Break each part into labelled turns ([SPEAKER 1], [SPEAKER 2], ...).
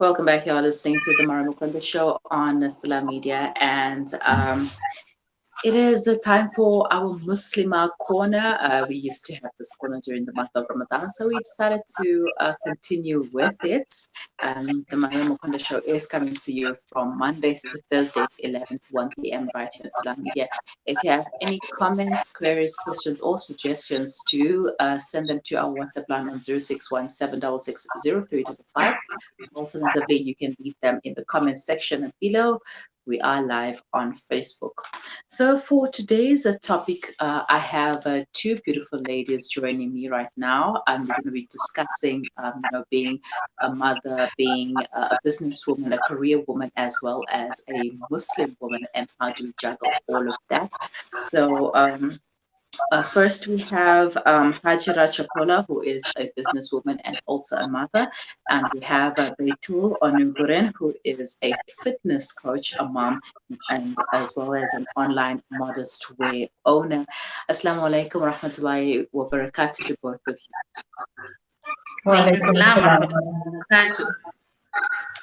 [SPEAKER 1] Welcome back. You're listening to the Muslimah Corner show on Muslimah Media, and it is a time for our Muslimah Corner. We used to have this corner during the month of Ramadan, so we decided to continue with it. The Muslimah Corner show is coming to you from Mondays to Thursdays, 11 to 1 p.m. right here on Muslimah Media. If you have any comments, queries, questions, or suggestions, do send them to our WhatsApp line on 0617660355. Alternatively, you can leave them in the comment section below. We are live on Facebook. So for today's topic, I have two beautiful ladies joining me right now. I'm going to be discussing, being a mother, being a businesswoman, a career woman, as well as a Muslim woman, and how do we juggle all of that. So first, we have Hajira Chapola, who is a businesswoman and also a mother. And we have Beitul Onunguren, who is a fitness coach, a mom, and as well as an online modest wear owner. Assalamu alaikum wa rahmatullahi wa barakatuh to both of you.
[SPEAKER 2] Walaikum salam wa rahmatullahi wa barakatuh.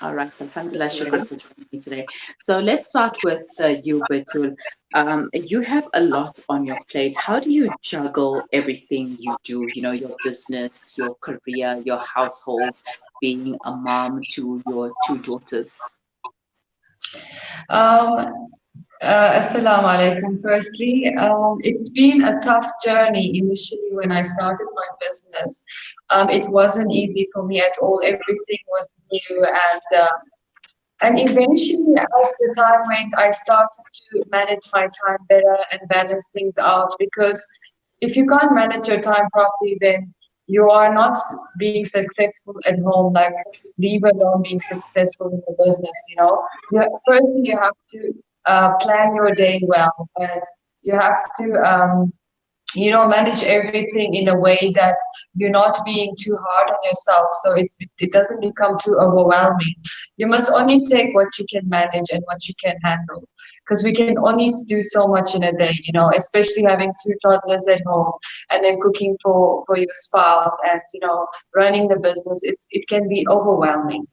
[SPEAKER 1] All right, alhamdulillah, shukran for joining me today. So let's start with you, Betul. You have a lot on your plate. How do you juggle everything you do? You know, your business, your career, your household, being a mom to your two daughters.
[SPEAKER 2] Assalamu alaikum. Firstly, it's been a tough journey initially when I started my business. It wasn't easy for me at all. Everything was new, and eventually, as the time went, I started to manage my time better and balance things out. Because if you can't manage your time properly, then you are not being successful at home. Like, leave alone being successful in the business. Firstly you have to plan your day well, and you have to manage everything in a way that you're not being too hard on yourself, so it doesn't become too overwhelming. You must only take what you can manage and what you can handle, because we can only do so much in a day, especially having two toddlers at home, and then cooking for your spouse, and running the business. It can be overwhelming.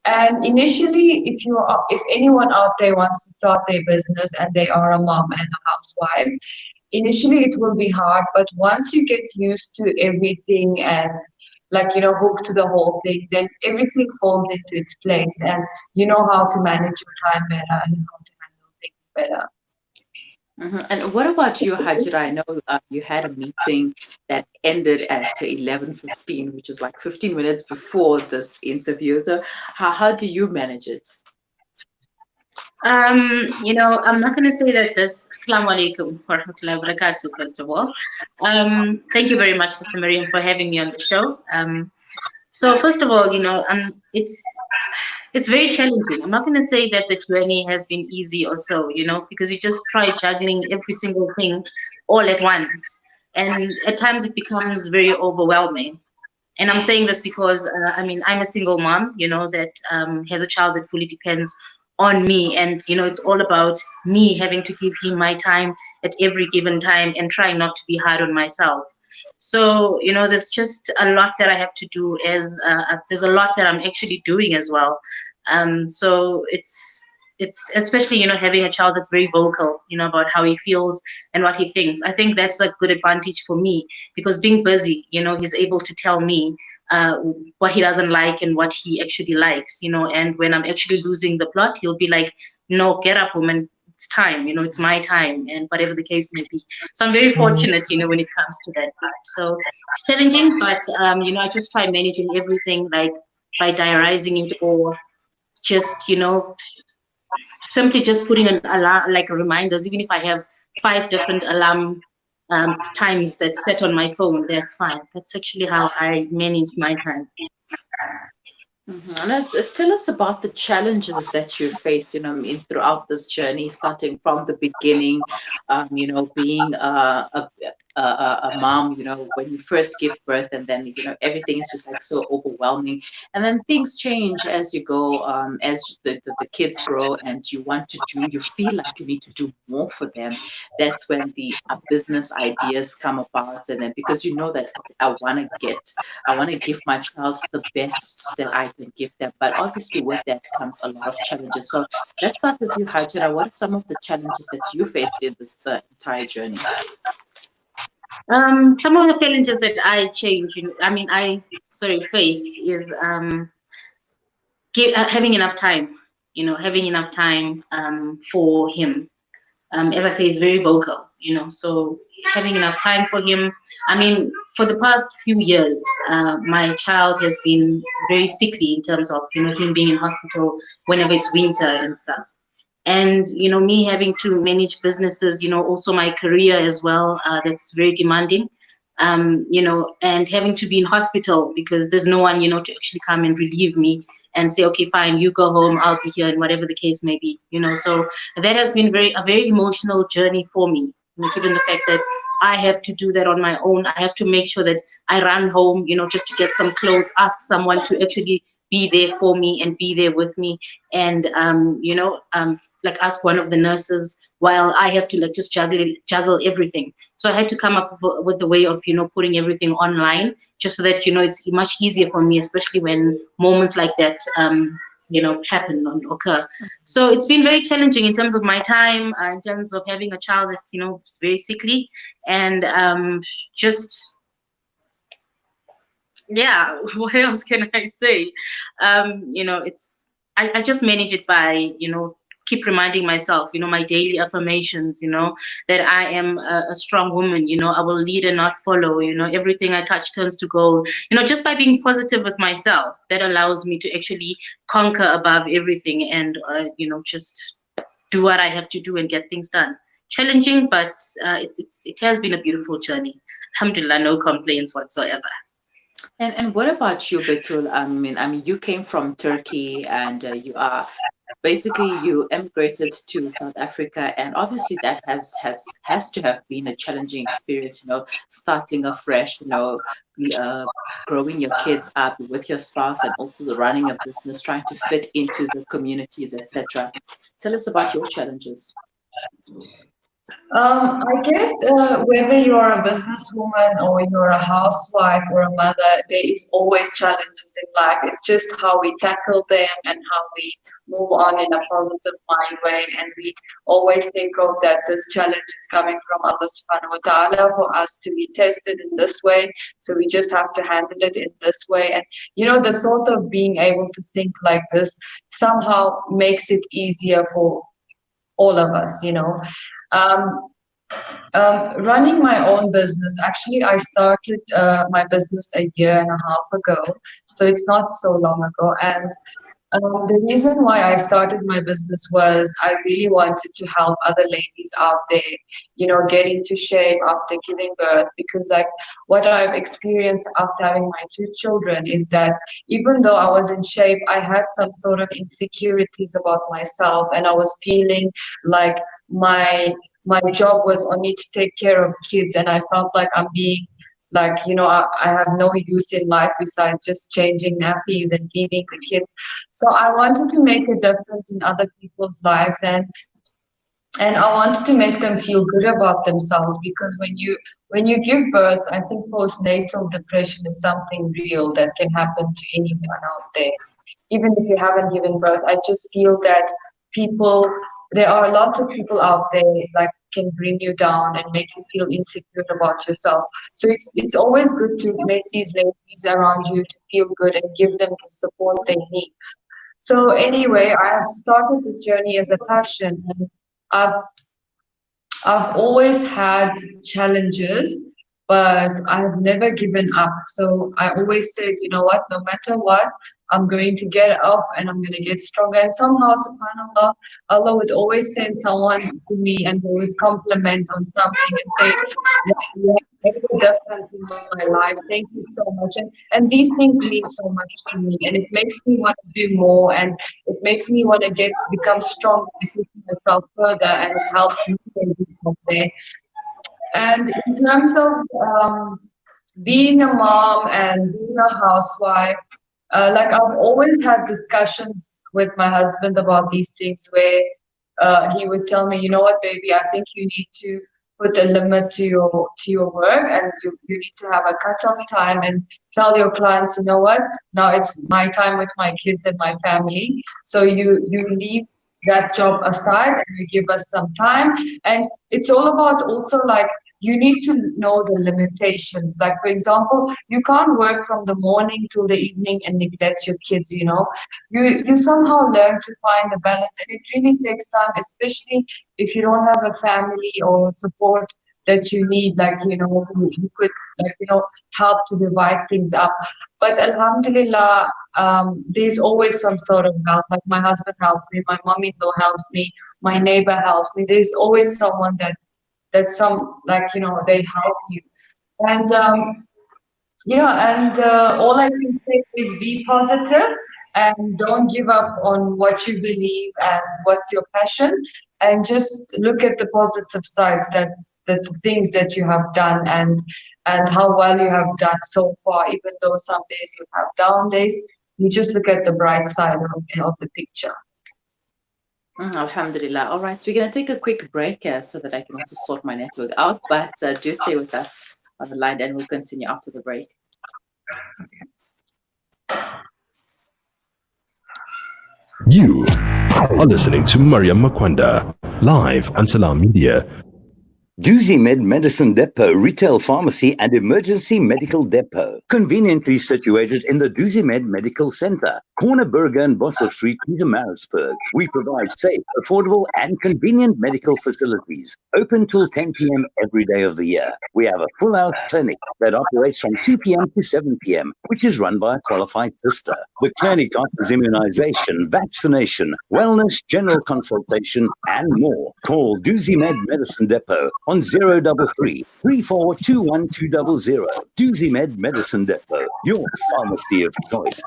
[SPEAKER 2] And initially, if anyone out there wants to start their business and they are a mom and a housewife, initially it will be hard, but once you get used to everything and hooked to the whole thing, then everything falls into its place, and you know how to manage your time better and how to handle things better.
[SPEAKER 1] And what about you, Hajira? I know you had a meeting that ended at 11:15, which is like 15 minutes before this interview. So how do you manage it?
[SPEAKER 3] I'm not going to say that this. Assalamu alaikum wa rahmatullahi wa barakatuh, first of all. Thank you very much, Sister Miriam, for having me on the show. So first of all, it's very challenging. I'm not going to say that the journey has been easy or so, because you just try juggling every single thing all at once. And at times it becomes very overwhelming. And I'm saying this because, I'm a single mom, that has a child that fully depends on me. And, it's all about me having to give him my time at every given time and trying not to be hard on myself. So, there's just a lot that I have to do there's a lot that I'm actually doing as well. So it's especially, having a child that's very vocal, about how he feels and what he thinks. I think that's a good advantage for me, because being busy, he's able to tell me what he doesn't like and what he actually likes, and when I'm actually losing the plot, he'll be like, no, get up, woman, it's time, it's my time, and whatever the case may be. So I'm very fortunate, when it comes to that part. So it's challenging, but, I just try managing everything, like by diarizing it, or just, simply just putting an alarm, like reminders. Even if I have 5 different alarm times that's set on my phone, that's fine. That's actually how I manage my time.
[SPEAKER 1] And tell us about the challenges that you faced, throughout this journey, starting from the beginning, being a a mom, when you first give birth, and then everything is just like so overwhelming, and then things change as you go, as the kids grow, and you want to do, you feel like you need to do more for them. That's when the business ideas come about, and then because you know that I want to give my child the best that I can give them, but obviously with that comes a lot of challenges. So let's start with you, Hajira. What are some of the challenges that you faced in this entire journey?
[SPEAKER 3] Some of the challenges that I change, I mean, sorry, face is having enough time. Having enough time for him. As I say, he's very vocal. So having enough time for him. I mean, for the past few years, my child has been very sickly in terms of him being in hospital whenever it's winter and stuff. And me having to manage businesses, also my career as well, that's very demanding. And having to be in hospital because there's no one to actually come and relieve me and say, okay, fine, you go home, I'll be here, and whatever the case may be. So that has been a very emotional journey for me, given the fact that I have to do that on my own. I have to make sure that I run home, just to get some clothes, ask someone to actually be there for me and be there with me, and like ask one of the nurses, while I have to like just juggle everything. So I had to come up with a way of putting everything online, just so that it's much easier for me, especially when moments like that happen or occur. So it's been very challenging in terms of my time, in terms of having a child that's very sickly, and just yeah. What else can I say? It's I just manage it by keep reminding myself, my daily affirmations, that I am a strong woman, I will lead and not follow, everything I touch turns to gold, just by being positive with myself, that allows me to actually conquer above everything and, just do what I have to do and get things done. Challenging, but it has been a beautiful journey. Alhamdulillah, no complaints whatsoever.
[SPEAKER 1] And what about you, Betul? I mean, you came from Turkey, and you are basically you emigrated to South Africa, and obviously that has to have been a challenging experience. Starting afresh. Growing your kids up with your spouse, and also running a business, trying to fit into the communities, etc. Tell us about your challenges.
[SPEAKER 2] I guess whether you're a businesswoman or you're a housewife or a mother, there is always challenges in life. It's just how we tackle them and how we move on in a positive mind way. And we always think of that this challenge is coming from Allah subhanahu wa ta'ala for us to be tested in this way. So we just have to handle it in this way. And the thought of being able to think like this somehow makes it easier for all of us. Um, Running my own business, actually, I started my business a year and a half ago, so it's not so long ago. And the reason why I started my business was I really wanted to help other ladies out there, get into shape after giving birth. Because, like, what I've experienced after having my two children is that even though I was in shape, I had some sort of insecurities about myself, and I was feeling like my job was only to take care of kids, and I felt like I'm being like, I have no use in life besides just changing nappies and feeding the kids. So I wanted to make a difference in other people's lives, and I wanted to make them feel good about themselves, because when you give birth, I think postnatal depression is something real that can happen to anyone out there, even if you haven't given birth. I just feel that people, there are a lot of people out there like can bring you down and make you feel insecure about yourself. So it's always good to make these ladies around you to feel good and give them the support they need. So anyway, I have started this journey as a passion, and I've I've always had challenges, but I've never given up. So I always said, you know what, no matter what, I'm going to get off and I'm going to get stronger. And somehow, subhanAllah, Allah would always send someone to me and they would compliment on something and say, "Yeah, you have made a difference in my life. Thank you so much." And these things mean so much to me. And it makes me want to do more, and it makes me want to become stronger and push myself further and help people out there. And in terms of being a mom and being a housewife, like I've always had discussions with my husband about these things where he would tell me, you know what, baby, I think you need to put a limit to your work, and you need to have a cutoff time and tell your clients, you know what, now it's my time with my kids and my family. So you leave that job aside and you give us some time. And it's all about also like you need to know the limitations. Like for example, you can't work from the morning till the evening and neglect your kids, you know. You somehow learn to find a balance, and it really takes time, especially if you don't have a family or support that you need, like you know, who could like you know help to divide things up. But Alhamdulillah, there's always some sort of help. Like my husband helps me, my mom-in-law helps me, my neighbor helps me. There's always someone that some like you know they help you. And yeah, and all I can say is be positive and don't give up on what you believe and what's your passion, and just look at the positive sides, that the things that you have done, and how well you have done so far. Even though some days you have down days, you just look at the bright side of the picture.
[SPEAKER 1] Alhamdulillah. All right, so we're going to take a quick break so that I can also sort my network out. But do stay with us on the line, and we'll continue after the break.
[SPEAKER 4] You are listening to Mariam Makwanda, live on Salam Media.
[SPEAKER 5] Duzimed Medicine Depot Retail Pharmacy and Emergency Medical Depot, conveniently situated in the Duzimed Medical Center, Corner Burger and Bottle Street, Pietermaritzburg. We provide safe, affordable and convenient medical facilities, open till 10 p.m. every day of the year. We have a full-out clinic that operates from 2 p.m. to 7 p.m., which is run by a qualified sister. The clinic offers immunization, vaccination, wellness, general consultation and more. Call Duzimed Medicine Depot on 033 3421 Duzimed Medicine Depot, your pharmacy of choice.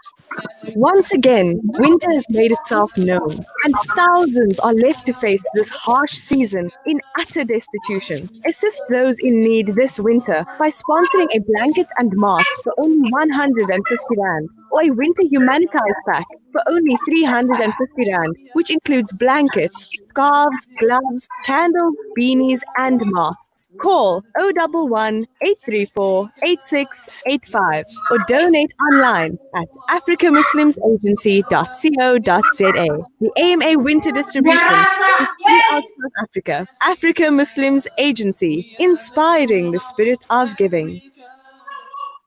[SPEAKER 6] Once again, winter has made itself known, and thousands are left to face this harsh season in utter destitution. Assist those in need this winter by sponsoring a blanket and mask for only 150 Rand, or a winter humanitarian pack for only 350 Rand, which includes blankets, scarves, gloves, candles, beanies, and masks. Call 011 834 8685 or donate online at africamuslimsagency.co.za. The AMA Winter Distribution is throughout South Africa. Africa Muslims Agency, inspiring the spirit of giving.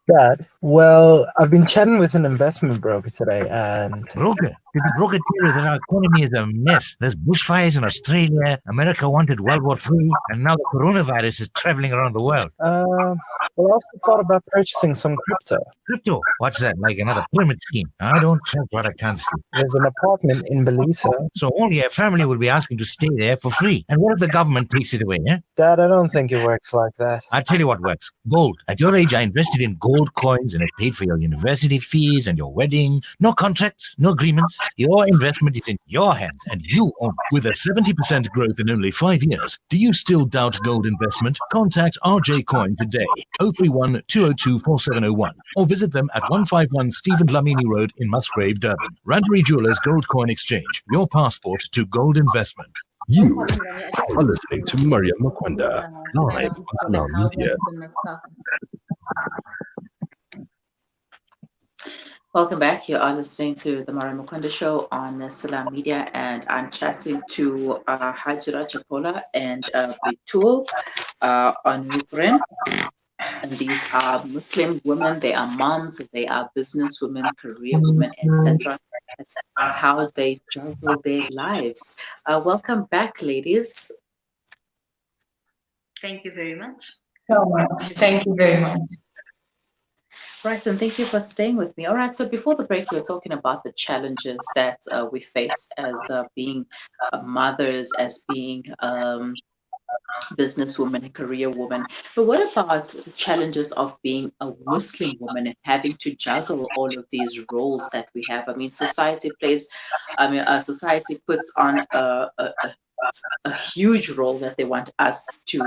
[SPEAKER 7] Dad, well, I've been chatting with an investment broker today, and
[SPEAKER 8] Broker? Did the broker tell you that our economy is a mess? There's bushfires in Australia, America wanted World War III, and now the coronavirus is traveling around the world.
[SPEAKER 7] well, I also thought about purchasing some crypto.
[SPEAKER 8] Crypto? What's that, like another pyramid scheme? I don't trust what I can't see.
[SPEAKER 7] There's an apartment in Belize.
[SPEAKER 8] So all your family will be asking to stay there for free. And what if the government takes it away, eh?
[SPEAKER 7] Dad, I don't think it works like that.
[SPEAKER 8] I'll tell you what works. Gold. At your age, I invested in gold coins and it paid for your university fees and your wedding. No contracts, no agreements. Your investment is in your hands and you own it. With a 70% growth in only 5 years, do you still doubt gold investment? Contact RJ Coin today, 031 202 4701, or visit them at 151 Stephen Dlamini Road in Musgrave, Durban. Randbury Jewelers Gold Coin Exchange, your passport to gold investment.
[SPEAKER 4] You are listening to Mariam Makwanda, live on Salam Media.
[SPEAKER 1] Welcome back. You are listening to the Mariam Makwanda Show on Salam Media, and I'm chatting to Hajra Chapola and Bitul on Ukraine. And these are Muslim women, they are moms, they are business women, career women, etc. That's how they juggle their lives. Welcome back, ladies.
[SPEAKER 3] Thank you very much.
[SPEAKER 2] So much. Thank you very much.
[SPEAKER 1] Right, and thank you for staying with me. All right, so before the break, we were talking about the challenges that we face as being mothers, as being businesswoman and career woman. But what about the challenges of being a Muslim woman and having to juggle all of these roles that we have? I mean, society puts on a a huge role that they want us to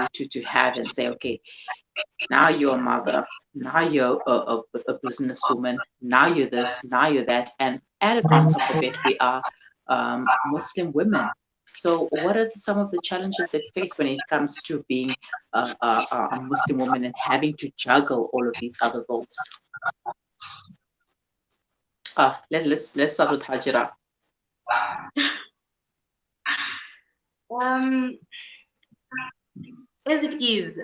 [SPEAKER 1] have and say, okay, now you're a mother, now you're a businesswoman, now you're this, now you're that, and added on top of it, we are Muslim women. So, what are some of the challenges they face when it comes to being a Muslim woman and having to juggle all of these other roles? Let's start with Hajira.
[SPEAKER 3] As it is,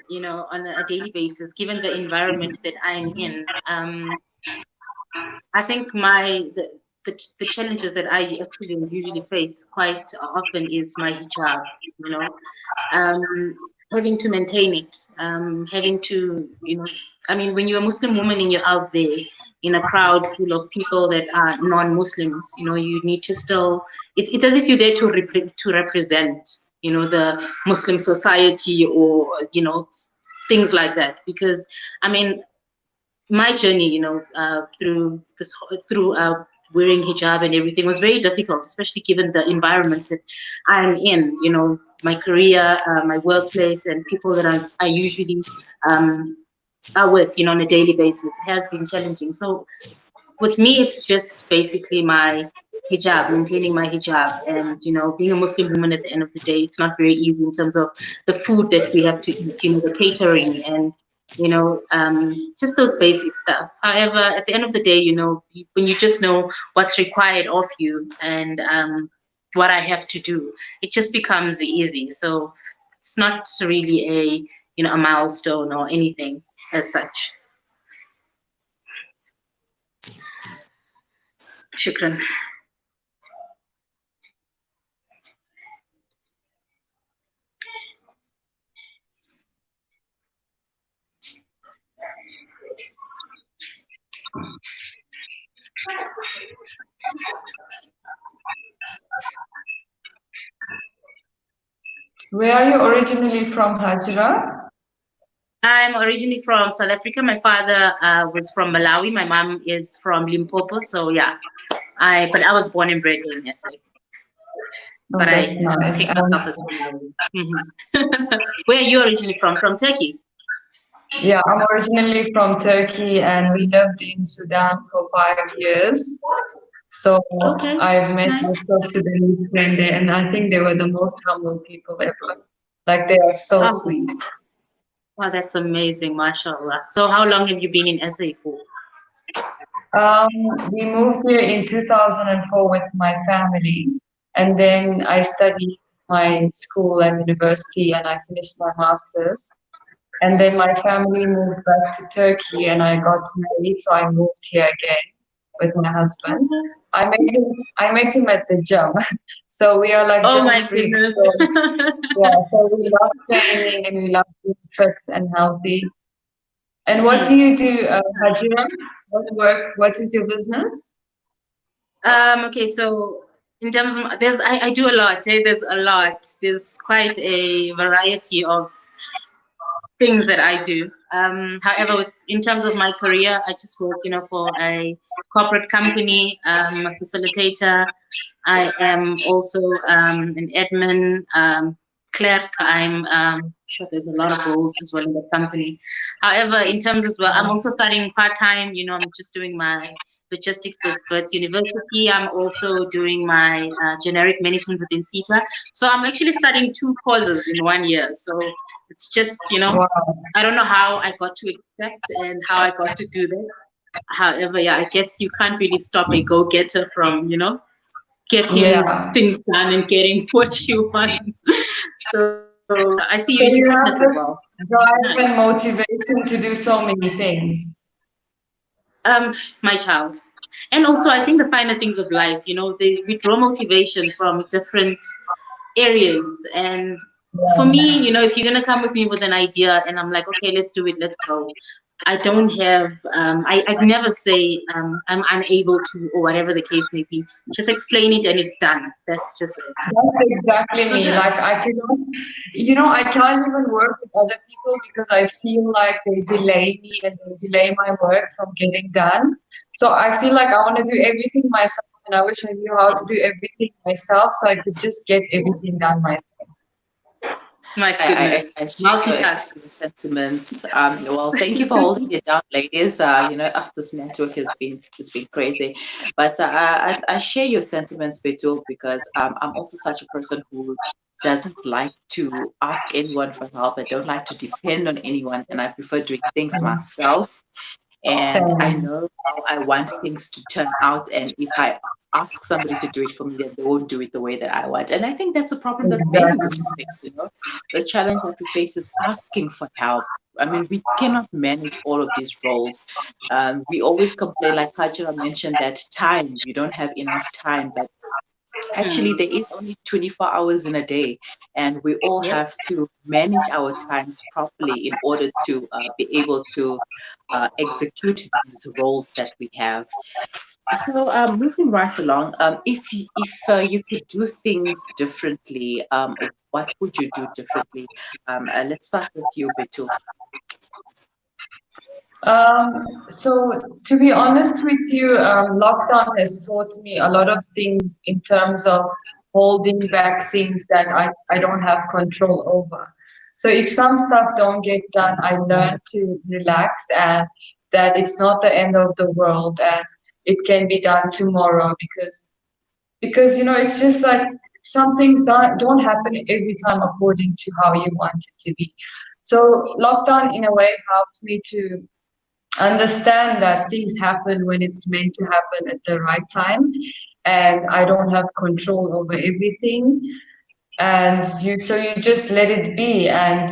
[SPEAKER 3] you know, on a daily basis, given the environment that I'm in, I think the challenges that I actually usually face quite often is my hijab, you know, having to maintain it, having to, you know, I mean, when you're a Muslim woman and you're out there in a crowd full of people that are non-Muslims, you know, you need to still, it's as if you're there to represent, you know, the Muslim society or, you know, things like that. Because, I mean, my journey, you know, through wearing hijab and everything was very difficult, especially given the environment that I'm in, you know, my career, my workplace, and people that I usually are with, you know, on a daily basis. It has been challenging. So with me, it's just basically my hijab, maintaining my hijab, and, you know, being a Muslim woman at the end of the day, it's not very easy in terms of the food that we have to eat, you know, the catering and, you know, just those basic stuff. However, at the end of the day, you know, when you just know what's required of you and what I have to do, it just becomes easy. So it's not really a, you know, a milestone or anything as such. Shukran.
[SPEAKER 2] Where are you originally from, Hajra?
[SPEAKER 3] I'm originally from South Africa. My father was from Malawi. My mom is from Limpopo. So yeah, but I was born and bred here in SA. But I
[SPEAKER 2] nice.
[SPEAKER 3] take myself as Malawi. Where are you originally from? From Turkey?
[SPEAKER 2] Yeah, I'm originally from Turkey, and we lived in Sudan for 5 years. So
[SPEAKER 3] Okay,
[SPEAKER 2] I've met
[SPEAKER 3] nice.
[SPEAKER 2] most of Sudanese friends there, and I think they were the most humble people ever. Like, they are so sweet.
[SPEAKER 3] Wow, that's amazing, mashallah. So how long have you been in SA for?
[SPEAKER 2] We moved here in 2004 with my family, and then I studied my school and university, and I finished my master's. And then my family moved back to Turkey, and I got married, so I moved here again with my husband. I met him at the gym, so we are like gym freaks. So, yeah, so we love training and we love being fit and healthy. And what do you do, Hajira? What is your business?
[SPEAKER 3] Okay, so in terms of I do a lot. There's a lot. There's quite a variety of things that I do. However, in terms of my career, I just work, you know, for a corporate company. I'm a facilitator. I am also an admin clerk. I'm sure there's a lot of roles as well in the company. However, in terms as well, I'm also studying part-time. You know, I'm just doing my logistics with Wits University. I'm also doing my generic management within CETA. So I'm actually studying 2 courses in 1 year. So it's just, you know, I don't know how I got to accept and how I got to do that. However, yeah, I guess you can't really stop a go-getter from, you know, getting things done and getting what you want. So I see you into fitness as well.
[SPEAKER 2] Drive and motivation to do so many things.
[SPEAKER 3] My child. And also, I think the finer things of life, you know, we draw motivation from different areas. And for me, you know, if you're going to come with me with an idea and I'm like, okay, let's do it, let's go. I don't have, I never say I'm unable to, or whatever the case may be. Just explain it and it's done. That's just it.
[SPEAKER 2] That's exactly me. Like, I cannot, you know, I can't even work with other people because I feel like they delay me and they delay my work from getting done. So I feel like I want to do everything myself and I wish I knew how to do everything myself so I could just get everything done myself.
[SPEAKER 3] My goodness,
[SPEAKER 1] I share
[SPEAKER 3] multitask.
[SPEAKER 1] your sentiments. Well, thank you for holding it down, ladies. This network has been crazy, but I share your sentiments, Betul, because I'm also such a person who doesn't like to ask anyone for help. I don't like to depend on anyone, and I prefer doing things myself. And I
[SPEAKER 2] Same.
[SPEAKER 1] know how I want things to turn out. And if I ask somebody to do it for me, then they won't do it the way that I want. And I think that's a problem that many women
[SPEAKER 2] Exactly.
[SPEAKER 1] face. The challenge that we face is asking for help. I mean, we cannot manage all of these roles. We always complain, like Hajra mentioned, that we don't have enough time. But actually, there is only 24 hours in a day, and we all
[SPEAKER 3] Yep.
[SPEAKER 1] have to manage our times properly in order to be able to execute these roles that we have. So, moving right along, if you could do things differently, what would you do differently? Let's start with you, Betul.
[SPEAKER 2] So to be honest with you, lockdown has taught me a lot of things in terms of holding back things that I don't have control over. So if some stuff don't get done, I learn to relax and that it's not the end of the world and it can be done tomorrow because it's just like some things don't happen every time according to how you want it to be. So lockdown in a way helped me to understand that things happen when it's meant to happen at the right time and I don't have control over everything and you just let it be and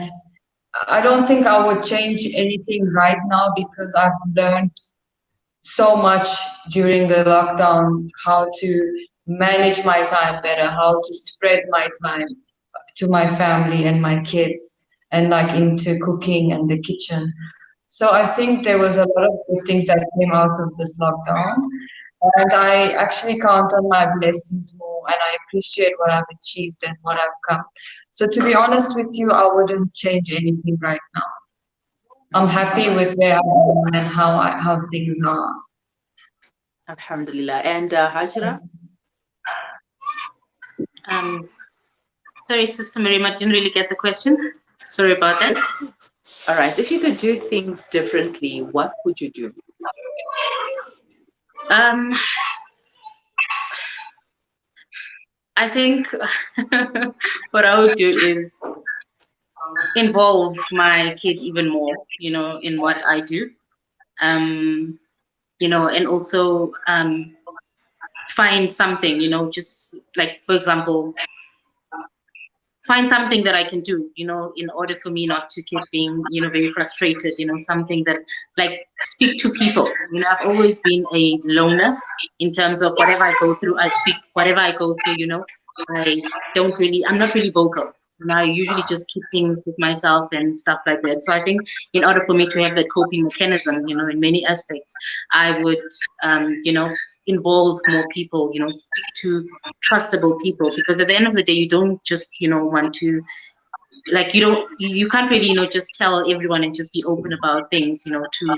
[SPEAKER 2] I don't think I would change anything right now because I've learned so much during the lockdown how to manage my time better, how to spread my time to my family and my kids and like into cooking and the kitchen. So I think there was a lot of good things that came out of this lockdown. And I actually count on my blessings more and I appreciate what I've achieved and what I've come. So to be honest with you, I wouldn't change anything right now. I'm
[SPEAKER 1] All
[SPEAKER 2] happy
[SPEAKER 1] right.
[SPEAKER 2] with where I am and how things are.
[SPEAKER 1] Alhamdulillah. And Hajra?
[SPEAKER 3] Um, sorry, Sister Miriam, I didn't really get the question. Sorry about that.
[SPEAKER 1] All right. If you could do things differently, what would you do?
[SPEAKER 3] Um, I think what I would do is involve my kid even more, in what I do. And also find something, just like, for example, find something that I can do, in order for me not to keep being, very frustrated, something that, like, speak to people. I've always been a loner in terms of whatever I go through, I speak whatever I go through, I'm not really vocal. I usually just keep things with myself and stuff like that. So I think in order for me to have that coping mechanism, in many aspects, I would, involve more people, speak to trustable people, because at the end of the day, you don't just, want to, like, you can't really, just tell everyone and just be open about things, to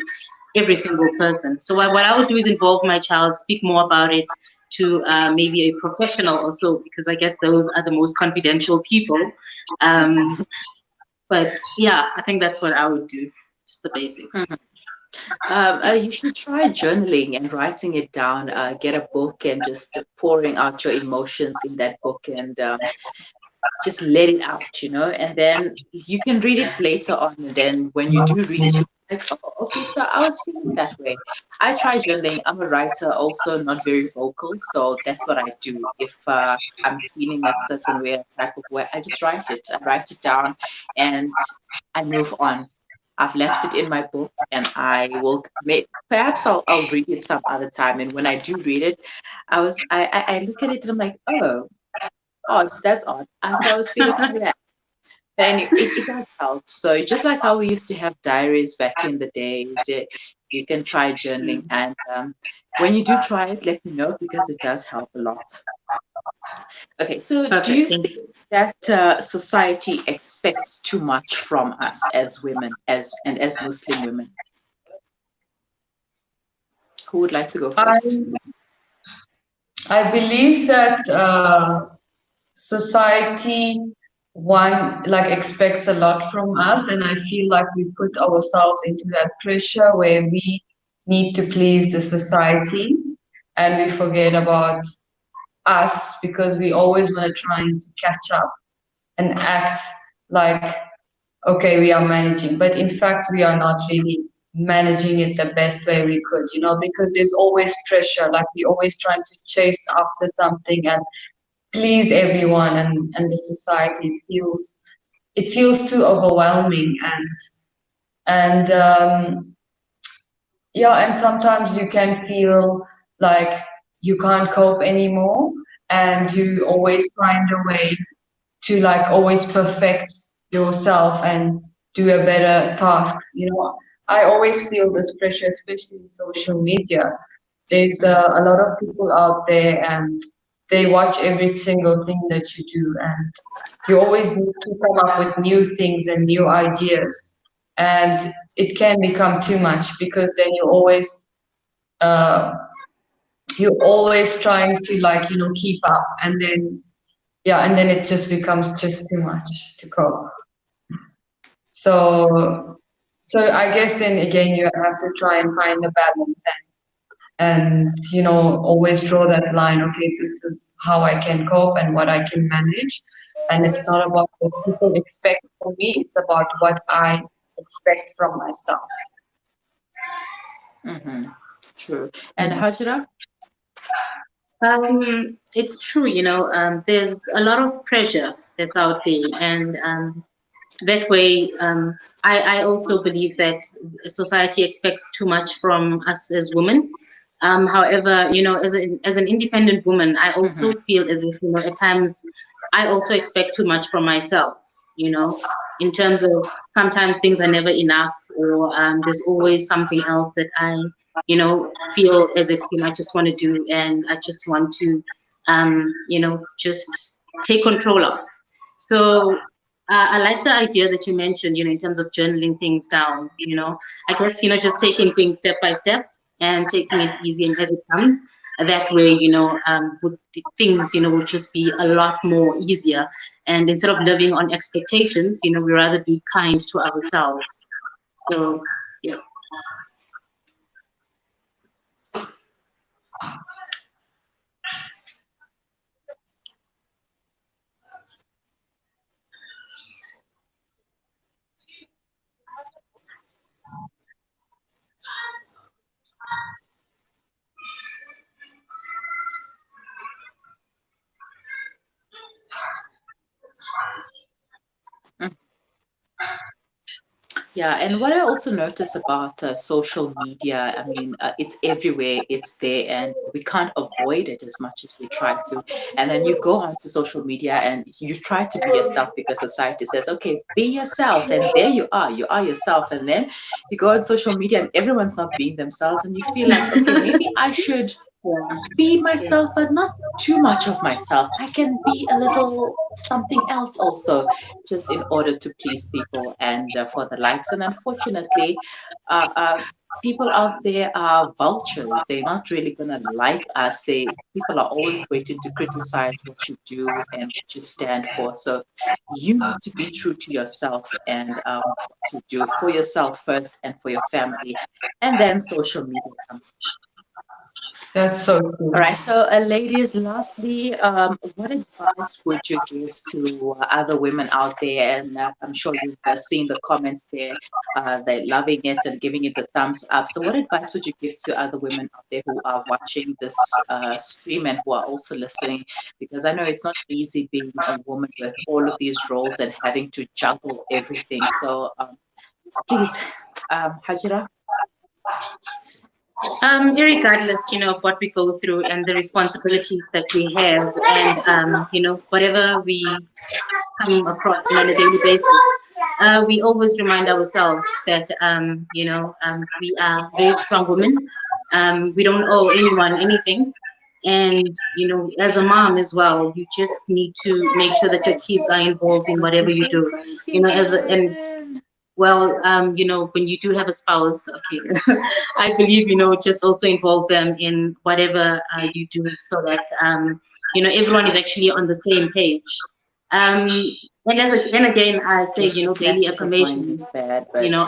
[SPEAKER 3] every single person. So what I would do is involve my child, speak more about it to maybe a professional also, because I guess those are the most confidential people. But yeah, I think that's what I would do, just the basics.
[SPEAKER 1] You should try journaling and writing it down. Get a book and just pouring out your emotions in that book and just let it out, and then you can read it later on. And then when you do read it, you're like, oh, okay, so I was feeling that way. I try journaling. I'm a writer, also not very vocal, so that's what I do. If I'm feeling a certain way, a type of way, I just write it. I write it down, and I move on. I've left it in my book, and I will perhaps I'll read it some other time. And when I do read it, I look at it and I'm like, oh, odd, that's odd. So I was feeling relaxed. And it does help. So just like how we used to have diaries back in the days, you can try journaling. And when you do try it, let me know, because it does help a lot. Okay, so do you think that society expects too much from us as women, as Muslim women? Who would like to go first?
[SPEAKER 2] I believe that society expects a lot from us, and I feel like we put ourselves into that pressure where we need to please the society, and we forget about us because we always want to try to catch up and act like, okay, we are managing, but in fact we are not really managing it the best way we could, because there's always pressure, like we always trying to chase after something and please everyone, and the society. It feels too overwhelming, and yeah, and sometimes you can feel like you can't cope anymore, and you always find a way to like always perfect yourself and do a better task. I always feel this pressure, especially in social media. There's a lot of people out there, and they watch every single thing that you do, and you always need to come up with new things and new ideas. And it can become too much because then uh, you're always trying to keep up, and then yeah, and then it just becomes just too much to cope. So I guess then again you have to try and find a balance, and always draw that line. Okay, this is how I can cope and what I can manage, and it's not about what people expect from me, it's about what I expect from myself.
[SPEAKER 1] Mm-hmm. True. And Hajra?
[SPEAKER 3] It's true, there's a lot of pressure that's out there, and that way, I also believe that society expects too much from us as women. However, as an independent woman, I also feel as if, at times I also expect too much from myself, in terms of sometimes things are never enough, or there's always something else that I, feel as if, I just want to do, and I just want to, just take control of. So I like the idea that you mentioned, in terms of journaling things down, I guess, just taking things step by step and taking it easy and as it comes. That way, things, would just be a lot more easier. And instead of living on expectations, we rather be kind to ourselves. So, yeah.
[SPEAKER 1] Yeah, and what I also notice about social media, I mean, it's everywhere, it's there, and we can't avoid it as much as we try to. And then you go onto social media and you try to be yourself because society says, okay, be yourself. And there you are yourself. And then you go on social media and everyone's not being themselves. And you feel like, okay, maybe I should be myself, but not too much of myself. I can be a little something else also, just in order to please people and for the likes. And unfortunately, people out there are vultures. They're not really gonna like us. People are always waiting to criticize what you do and what you stand for. So you need to be true to yourself and what you do for yourself first and for your family, and then social media comes.
[SPEAKER 2] That's so true.
[SPEAKER 1] All right, so ladies, lastly, what advice would you give to other women out there? And I'm sure you've seen the comments there. They're loving it and giving it the thumbs up. So, what advice would you give to other women out there who are watching this stream and who are also listening? Because I know it's not easy being a woman with all of these roles and having to juggle everything. So, please, Hajira.
[SPEAKER 3] Irregardless, of what we go through and the responsibilities that we have, and whatever we come across on a daily basis, we always remind ourselves that we are very strong women. We don't owe anyone anything, and as a mom as well, you just need to make sure that your kids are involved in whatever you do. And well, when you do have a spouse, okay, I believe, just also involve them in whatever you do, so that, everyone is actually on the same page. Um, and then again, I say,
[SPEAKER 1] Yes, the
[SPEAKER 3] daily
[SPEAKER 1] snatching of mine
[SPEAKER 3] affirmations,
[SPEAKER 1] is bad,
[SPEAKER 3] you
[SPEAKER 1] but
[SPEAKER 3] know,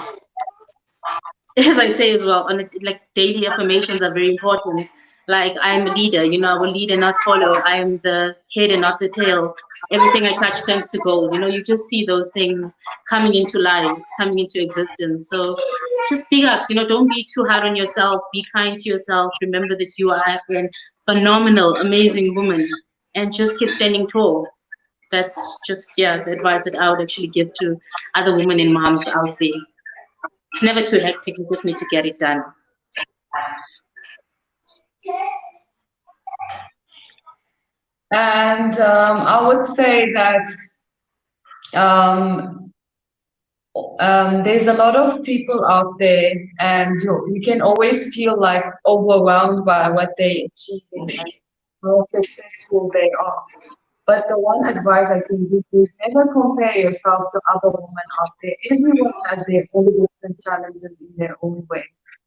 [SPEAKER 3] as I say as well, like daily affirmations are very important. Like, I'm a leader, I will lead and not follow. I am the head and not the tail. Everything I touch turns to gold. You just see those things coming into life, coming into existence. So just big ups, don't be too hard on yourself. Be kind to yourself. Remember that you are a phenomenal, amazing woman, and just keep standing tall. That's just, yeah, the advice that I would actually give to other women and moms out there. It's never too hectic. You just need to get it done.
[SPEAKER 2] And I would say that um, there's a lot of people out there, and you can always feel like overwhelmed by what they achieving and how successful they are. But the one advice I can give you is never compare yourself to other women out there. Everyone has their own different challenges in their own way.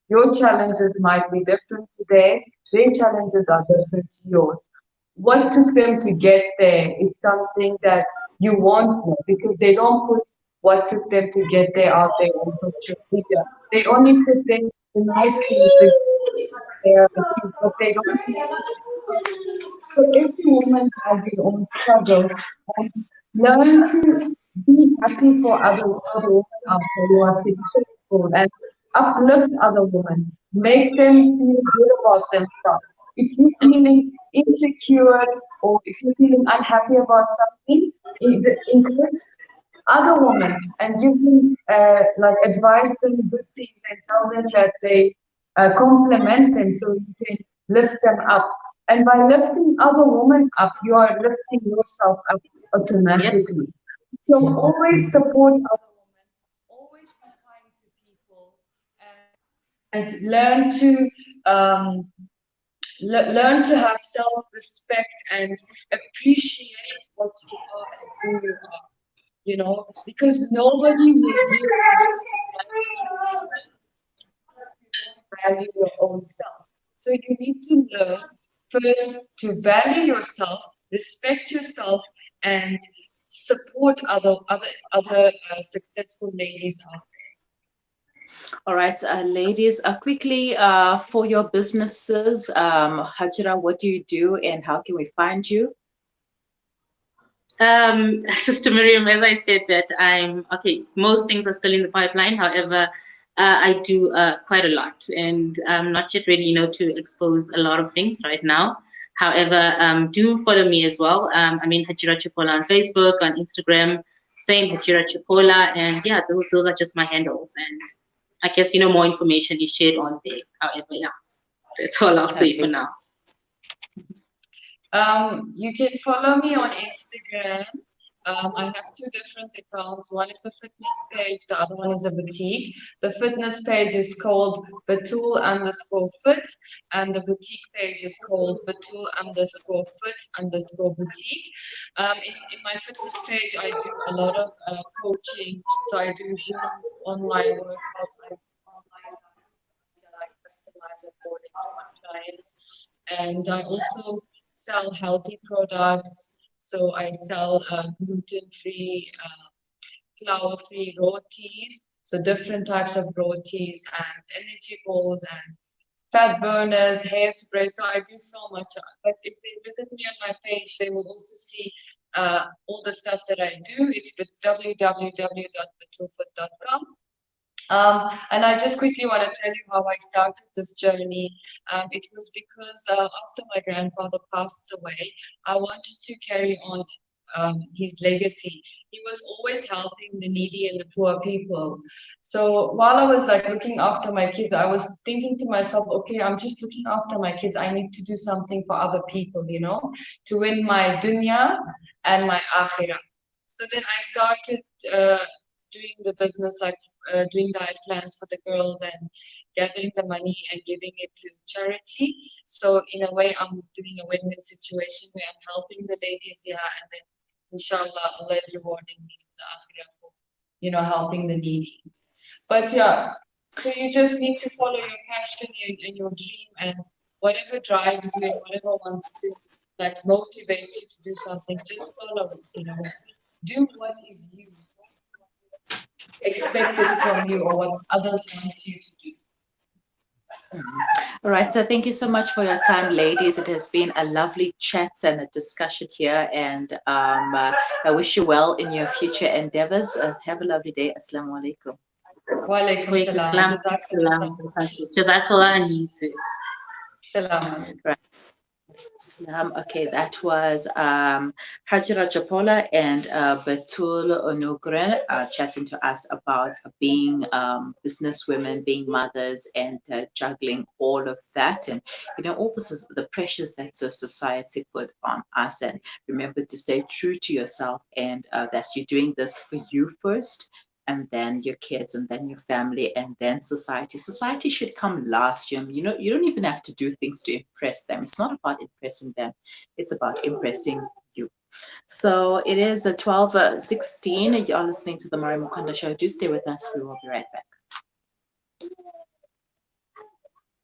[SPEAKER 2] Your challenges might be different today, their challenges are different to yours. What took them to get there is something that you want more, because they don't put what took them to get there out there on social media. They only put the nice things, their achievements, but they don't mention. So every woman has their own struggle, and learn to be happy for other women out there who are successful, and uplift other women. Make them feel good about themselves. If you're feeling insecure or if you're feeling unhappy about something, encourage other women and give them like advise them good things and tell them that they compliment them so you can lift them up. And by lifting other women up, you are lifting yourself up
[SPEAKER 3] Yep.
[SPEAKER 2] automatically. So always support other women, always be kind to people, and learn to learn to have self-respect and appreciate what you are and who you are. Because nobody will give you value your own self. So you need to learn first to value yourself, respect yourself, and support other successful ladies out
[SPEAKER 1] all right, ladies, quickly for your businesses, Hajira, what do you do and how can we find you?
[SPEAKER 3] Sister Miriam, as I said, that I'm okay. Most things are still in the pipeline. However, I do quite a lot, and I'm not yet ready, to expose a lot of things right now. However, do follow me as well. I mean, Hajira Chipola on Facebook, on Instagram, same Hajira Chipola, and yeah, those are just my handles. And I guess more information is shared on there. However, yeah, that's all I'll say for
[SPEAKER 1] Perfect.
[SPEAKER 3] now.
[SPEAKER 2] You can follow me on Instagram. I have two different accounts. One is a fitness page, the other one is a boutique. The fitness page is called Batul_fit, and the boutique page is called Batul_fit_boutique. In my fitness page, I do a lot of coaching. So I do Zoom online workouts, I do online diets, and I customize according to my clients. And I also sell healthy products. So I sell gluten-free, flour-free rotis. So different types of rotis and energy balls and fat burners, hairspray. So I do so much. But if they visit me on my page, they will also see all the stuff that I do. It's with www.batulfoot.com. And I just quickly want to tell you how I started this journey. It was because after my grandfather passed away, I wanted to carry on his legacy. He was always helping the needy and the poor people. So while I was like looking after my kids, I was thinking to myself, okay, I'm just looking after my kids. I need to do something for other people, to win my dunya and my akhirah. So then I started doing the business, like doing diet plans for the girls and gathering the money and giving it to charity. So in a way, I'm doing a win-win situation where I'm helping the ladies here, and then inshallah, Allah is rewarding me for the akhirah for, helping the needy. But yeah, so you just need to follow your passion and your dream and whatever drives you and whatever wants to like motivates you to do something, just follow it, you know. Do what is you expected from you or what others want you to do.
[SPEAKER 1] All right, so thank you so much for your time, ladies. It has been a lovely chat and a discussion here, and I wish you well in your future endeavors. Have a lovely day. Assalamu alaikum.
[SPEAKER 2] Wa alaikum
[SPEAKER 3] Wait,
[SPEAKER 2] salam.
[SPEAKER 3] Islam,
[SPEAKER 2] Jazakallah salam.
[SPEAKER 3] Jazakallah, and you too.
[SPEAKER 2] Salam alaikum.
[SPEAKER 1] Right. Okay, that was Hajra Chapola and Betul Onugren chatting to us about being businesswomen, being mothers, and juggling all of that. And, you know, all this is the pressures that society put on us. And remember to stay true to yourself and that you're doing this for you first, and then your kids, and then your family, and then society. Society should come last. You know, you don't even have to do things to impress them. It's not about impressing them. It's about impressing you. So it is 12:16. You're listening to the Mariam Mukanda Show. Do stay with us. We will be right back.